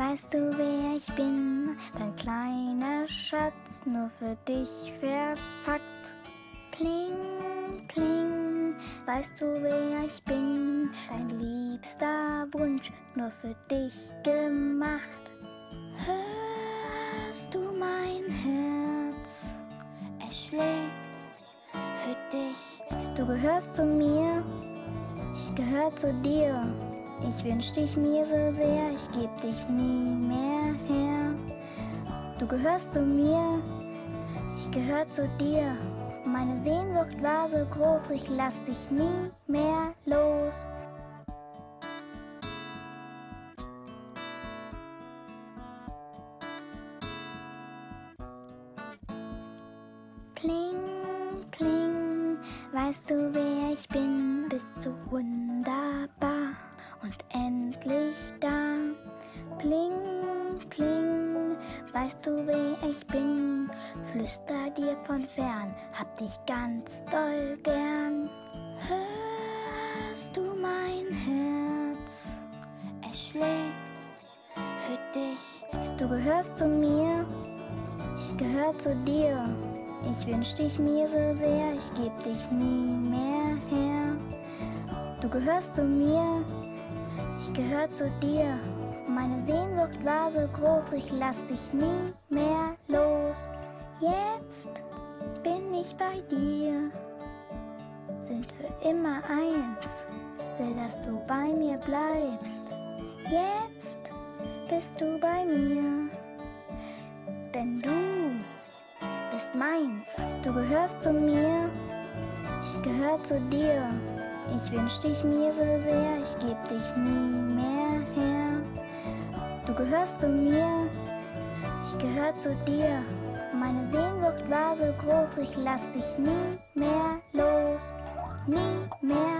Weißt du, wer ich bin? Dein kleiner Schatz, nur für dich verpackt. Kling, kling, weißt du, wer ich bin? Dein liebster Wunsch, nur für dich gemacht. Hörst du mein Herz? Es schlägt für dich. Du gehörst zu mir, ich gehör zu dir. Ich wünsch dich mir so sehr, ich geb dich nie mehr her. Du gehörst zu mir, ich gehör zu dir. Meine Sehnsucht war so groß, ich lass dich nie mehr los. Kling, kling, weißt du, wer ich bin? Bist so wunderbar und endlich da. Kling, kling, weißt du, wer ich bin? Flüster dir von fern, hab dich ganz doll gern. Hörst du mein Herz? Es schlägt für dich. Du gehörst zu mir, ich gehör zu dir. Ich wünsch dich mir so sehr, ich geb dich nie mehr her. Du gehörst zu mir, ich gehör zu dir. Meine Sehnsucht war so groß, ich lass dich nie mehr los. Jetzt bin ich bei dir, sind für immer eins, will, dass du bei mir bleibst. Jetzt bist du bei mir, denn du bist meins. Du gehörst zu mir, ich gehör zu dir. Ich wünsch dich mir so sehr, ich geb dich nie mehr her. Du gehörst zu mir, ich gehör zu dir. Meine Sehnsucht war so groß, ich lass dich nie mehr los, nie mehr